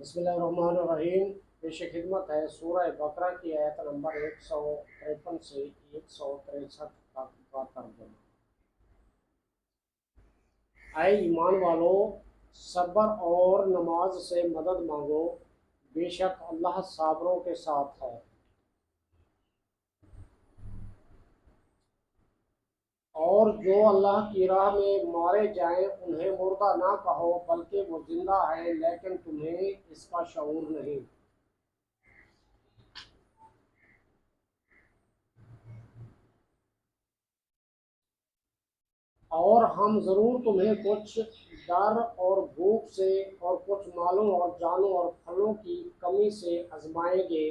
بسم اللہ الرحمن الرحیم۔ پیش خدمت ہے سورہ بقرہ کی آیت نمبر 153 سے 163 تک کا ترجمہ۔ اے ایمان والو، صبر اور نماز سے مدد مانگو، بے شک اللہ صابروں کے ساتھ ہے۔ اور جو اللہ کی راہ میں مارے جائیں انہیں مردہ نہ کہو، بلکہ وہ زندہ ہیں لیکن تمہیں اس کا شعور نہیں۔ اور ہم ضرور تمہیں کچھ ڈر اور بھوک سے اور کچھ مالوں اور جانوں اور پھلوں کی کمی سے آزمائیں گے،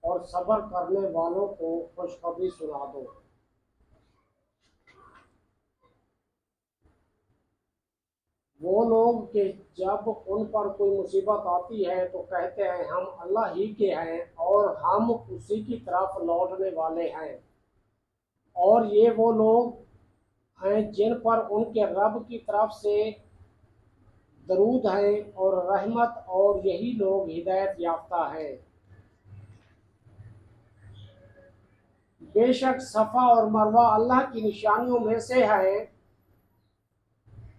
اور صبر کرنے والوں کو خوشخبری سنا دو۔ وہ لوگ کہ جب ان پر کوئی مصیبت آتی ہے تو کہتے ہیں ہم اللہ ہی کے ہیں اور ہم اسی کی طرف لوٹنے والے ہیں۔ اور یہ وہ لوگ ہیں جن پر ان کے رب کی طرف سے درود ہیں اور رحمت، اور یہی لوگ ہدایت یافتہ ہیں۔ بے شک صفا اور مروہ اللہ کی نشانیوں میں سے ہیں،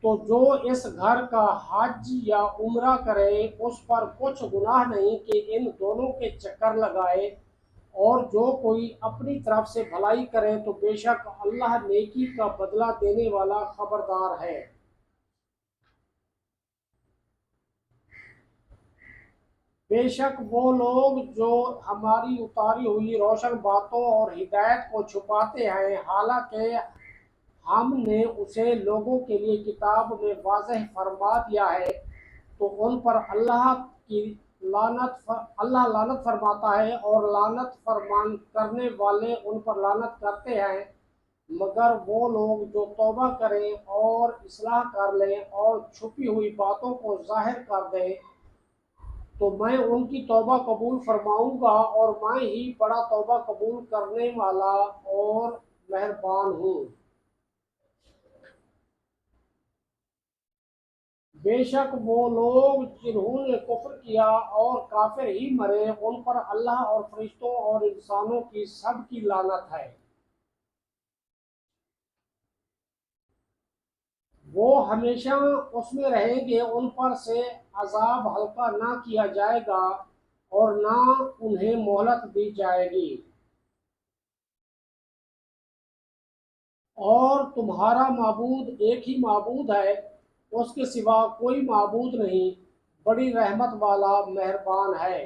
تو جو اس گھر کا حج یا عمرہ کرے اس پر کچھ گناہ نہیں کہ ان دونوں کے چکر لگائے، اور جو کوئی اپنی طرف سے بھلائی کرے تو بے شک اللہ نیکی کا بدلہ دینے والا خبردار ہے۔ بے شک وہ لوگ جو ہماری اتاری ہوئی روشن باتوں اور ہدایت کو چھپاتے ہیں، حالانکہ ہم نے اسے لوگوں کے لیے کتاب میں واضح فرما دیا ہے، تو ان پر اللہ لعنت فرماتا ہے، اور لعنت فرمان کرنے والے ان پر لعنت کرتے ہیں، مگر وہ لوگ جو توبہ کریں اور اصلاح کر لیں اور چھپی ہوئی باتوں کو ظاہر کر دیں تو میں ان کی توبہ قبول فرماؤں گا، اور میں ہی بڑا توبہ قبول کرنے والا اور مہربان ہوں۔ بے شک وہ لوگ جنہوں نے کفر کیا اور کافر ہی مرے، ان پر اللہ اور فرشتوں اور انسانوں کی سب کی لعنت ہے۔ وہ ہمیشہ اس میں رہیں گے، ان پر سے عذاب ہلکا نہ کیا جائے گا اور نہ انہیں مہلت دی جائے گی۔ اور تمہارا معبود ایک ہی معبود ہے، اس کے سوا کوئی معبود نہیں، بڑی رحمت والا مہربان ہے۔